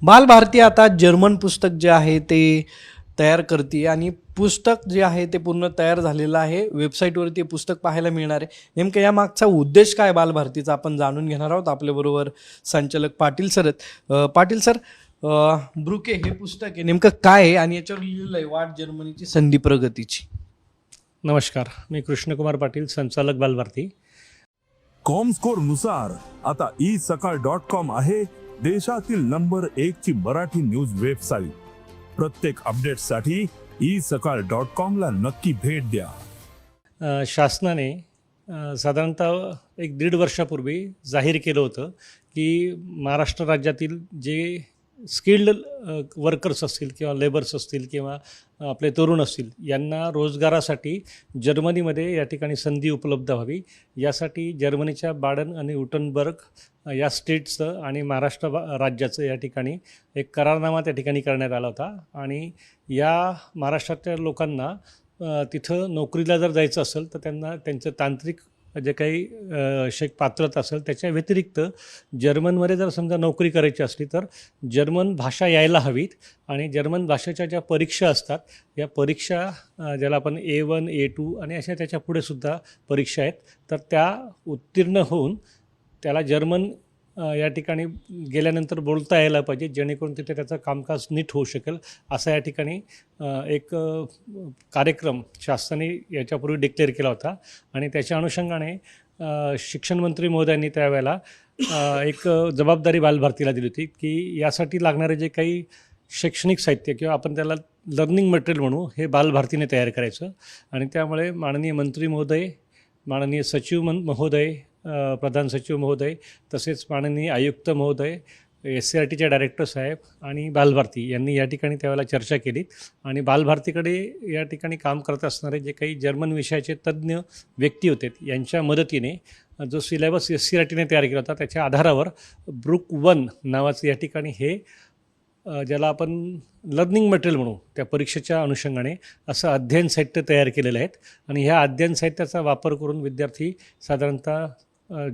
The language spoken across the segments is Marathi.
बालभारती आता जर्मन पुस्तक जे आहे ते तयार करते आणि पुस्तक जे आहे ते पूर्ण तयार झालेलं आहे. वेबसाईटवरती पुस्तक पाहायला मिळणार आहे. नेमकं या मागचा उद्देश काय बालभारतीचा आपण जाणून घेणार आहोत. आपल्याबरोबर संचालक पाटील सर आहेत. पाटील सर, ब्रुके हे पुस्तक आहे नेमकं काय आहे आणि याच्यावर लिहिलेलं आहे वाट जर्मनीची संधी प्रगतीची. नमस्कार, मी कृष्णकुमार पाटील, संचालक बालभारती. कॉमस्कोर नुसार आता isakal.com आहे देशातील नंबर 1 ची मराठी न्यूज वेबसाईट. प्रत्येक अपडेटसाठी isakal.com ला नक्की भेट द्या. शासनाने साधारणतः 1-1.5 वर्षापूर्वी जाहीर केलं होतं की महाराष्ट्र राज्यातील जे स्किल्ड वर्कर्स असतील किंवा लेबर्स असतील किंवा आपले तरुण असतील यांना रोजगारासाठी जर्मनीमध्ये या ठिकाणी संधी उपलब्ध व्हावी, यासाठी जर्मनीच्या बाडन आणि वुर्टनबर्ग या स्टेट्सचं आणि महाराष्ट्र राज्याचं या ठिकाणी एक करारनामा त्या ठिकाणी करण्यात आला होता. आणि या महाराष्ट्रातल्या लोकांना तिथं नोकरीला जर जायचं असेल तर त्यांना त्यांचं तांत्रिक जे काही पात्रता असेल त्याच्या व्यतिरिक्त जर्मनमध्ये जर समजा नोकरी करायची असली तर जर्मन भाषा यायला हवीत. आणि जर्मन भाषेच्या ज्या परीक्षा असतात या परीक्षा ज्याला आपण A1, A2 आणि अशा त्याच्या पुढेसुद्धा परीक्षा आहेत, तर त्या उत्तीर्ण होऊन त्याला जर्मन या ठिकाणी गेल्यानंतर बोलता यायला पाहिजे, जेणेकरून तिथे त्याचं कामकाज नीट होऊ शकेल. असा या ठिकाणी एक कार्यक्रम शासनाने याच्यापूर्वी डिक्लेअर केला होता. आणि त्याच्या अनुषंगाने शिक्षण मंत्री महोदयांनी त्यावेळेला एक जबाबदारी बालभारतीला दिली होती की यासाठी लागणारे जे काही शैक्षणिक साहित्य किंवा आपण त्याला लर्निंग मटेरियल म्हणू, हे बालभारतीने तयार करायचं. आणि त्यामुळे माननीय मंत्री महोदय, माननीय सचिव महोदय, प्रधान सचिव महोदय, तसेच माननीय आयुक्त महोदय, SCRTचे डायरेक्टर साहेब आणि बालभारती यांनी या ठिकाणी त्यावेळेला चर्चा केली. आणि बालभारतीकडे या ठिकाणी काम करत असणारे जे काही जर्मन विषयाचे तज्ज्ञ व्यक्ती होते यांच्या मदतीने जो सिलेबस SCRTने तयार केला होता त्याच्या आधारावर ब्रुक 1 नावाचं या ठिकाणी हे ज्याला आपण लर्निंग मटेरियल म्हणू, त्या परीक्षेच्या अनुषंगाने असं अध्ययन साहित्य तयार केलेलं आहेत. आणि ह्या अध्ययन साहित्याचा वापर करून विद्यार्थी साधारणतः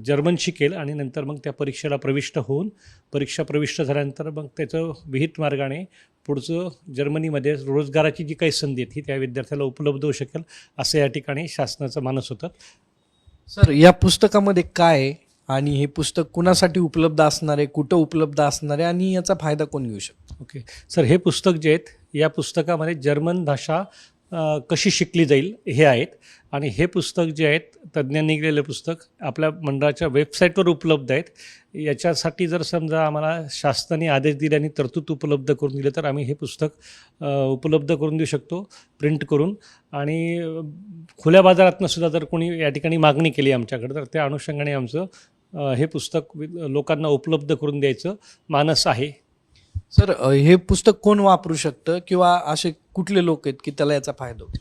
जर्मन शिकेल आणि नंतर मग त्या परीक्षेला प्रविष्ट होऊन परीक्षा प्रविष्ट झाल्यानंतर मग त्याचं विहित मार्गाने पुढचं जर्मनीमध्ये रोजगाराची जी काही संधी आहे ती त्या विद्यार्थ्याला उपलब्ध होऊ शकेल, असं या ठिकाणी शासनाचं मानस होतं. सर, या पुस्तकामध्ये काय आहे आणि हे पुस्तक कुणासाठी उपलब्ध असणार आहे, कुठं उपलब्ध असणार आहे आणि याचा फायदा कोण घेऊ शकतो? ओके सर, हे पुस्तक जे आहेत या पुस्तकामध्ये जर्मन भाषा कशी शिकली जाईल हे आहेत. आणि हे पुस्तक जे आहेत तज्ज्ञांनी लिहिलेलं पुस्तक आपल्या मंडळाच्या वेबसाईटवर उपलब्ध आहेत. याच्यासाठी जर समजा आम्हाला शासनाने आदेश दिले आणि तरतूद उपलब्ध करून दिले तर आम्ही हे पुस्तक उपलब्ध करून देऊ शकतो प्रिंट करून. आणि खुल्या बाजारातनं सुद्धा जर कोणी या ठिकाणी मागणी केली आमच्याकडे तर त्या अनुषंगाने आमचं हे पुस्तक लोकांना उपलब्ध करून द्यायचं मानस आहे. सर, हे पुस्तक कोण वापरू शकतं किंवा असे कुठले लोक आहेत की त्याला याचा फायदा होतो?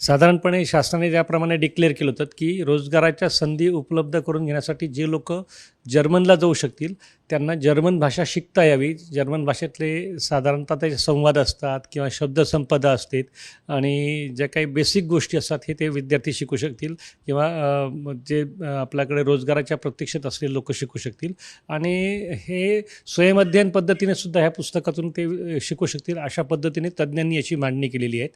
साधारणपणे शासनाने ज्याप्रमाणे डिक्लेअर केलं होतं की रोजगाराच्या संधी उपलब्ध करून घेण्यासाठी जे लोक जर्मनला जाऊ शकतील त्यांना जर्मन भाषा शिकता यावी. जर्मन भाषेतले साधारणतः ते संवाद असतात किंवा शब्दसंपदा असते आणि ज्या काही बेसिक गोष्टी असतात हे ते विद्यार्थी शिकू शकतील किंवा जे आपल्याकडे रोजगाराच्या प्रतीक्षेत असलेले लोक शिकू शकतील. आणि हे स्वयंअध्ययन पद्धतीने सुद्धा ह्या पुस्तकातून ते शिकू शकतील, अशा पद्धतीने तज्ज्ञांनी याची मांडणी केलेली आहे.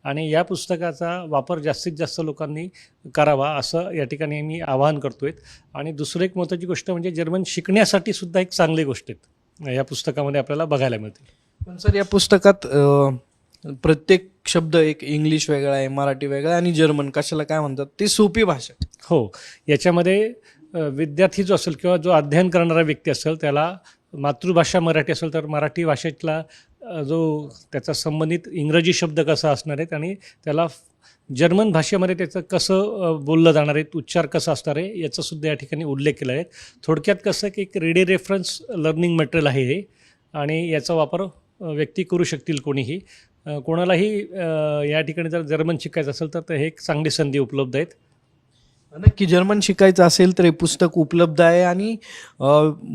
आणि या पुस्तकाचा वापर जास्तीत जास्त लोकांनी करावा असं या ठिकाणी मी आवाहन करतोय. आणि दुसरं एक महत्त्वाची गोष्ट म्हणजे जर्मन शिकण्यासाठी सुद्धा एक चांगली गोष्ट आहेत या पुस्तकामध्ये आपल्याला बघायला मिळतील. पण सर, या पुस्तकात प्रत्येक शब्द एक इंग्लिश वेगळा आहे, मराठी वेगळा आहे आणि जर्मन कशाला काय म्हणतात ती सोपी भाषा. हो, याच्यामध्ये विद्यार्थी जो असेल किंवा जो अध्ययन करणारा व्यक्ती असेल त्याला मातृभाषा मराठी असेल तर मराठी भाषेतला जो त्याचा संबंधित इंग्रजी शब्द कसा असणार आहेत आणि त्याला जर्मन भाषेमध्ये त्याचं कसं बोललं जाणार आहे, उच्चार कसा असणार आहे याचासुद्धा या ठिकाणी उल्लेख केला आहे. थोडक्यात कसं की एक रेडी रेफरन्स लर्निंग मटेरियल आहे हे. आणि याचा वापर व्यक्ती करू शकतील कोणीही. कोणालाही या ठिकाणी जर जर्मन शिकायचं असेल तर हे एक चांगली संधी उपलब्ध आहेत. नक्की जर्मन शिकायचं असेल तर हे पुस्तक उपलब्ध आहे. आणि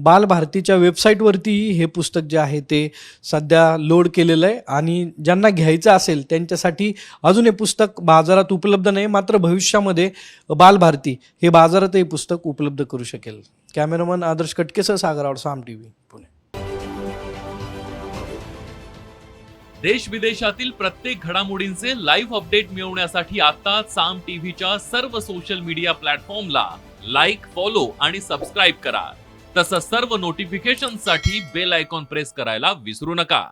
बालभारतीच्या वेबसाईटवरती हे पुस्तक जे आहे ते सध्या लोड केलेलं आहे. आणि ज्यांना घ्यायचं असेल त्यांच्यासाठी अजून हे पुस्तक बाजारात उपलब्ध नाही, मात्र भविष्यामध्ये बालभारती हे बाजारात हे पुस्तक उपलब्ध करू शकेल. कॅमेरामन आदर्श कटकेसह सागर आवड, साम TV, पुणे. देश विदेशातील प्रत्येक घडामोडींचे लाईव्ह अपडेट मिळवण्यासाठी आता साम टीव्हीच्या सर्व सोशल मीडिया प्लॅटफॉर्मला लाईक, फॉलो आणि सबस्क्राईब करा. तसंच सर्व नोटिफिकेशनसाठी बेल आयकॉन प्रेस करायला विसरू नका.